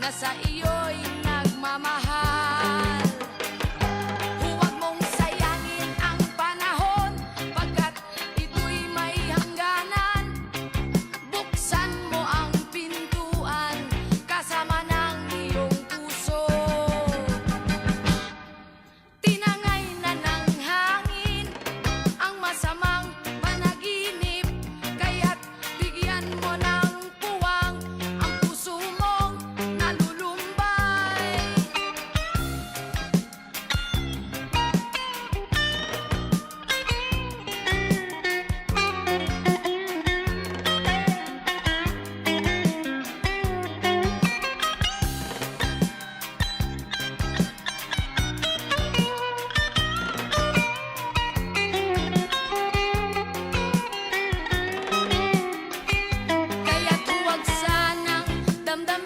na sa iyo'y nagmamahal. Huwag mong sayangin ang panahon, pagkat ito'y may hangganan. Buksan mo ang pintuan kasama ng iyong puso. Tinangay na ng hangin ang masamang panaginip, kaya't bigyan mo ng puwang ang puso mong nalulumbay. Kaya't huwag sanang damdamin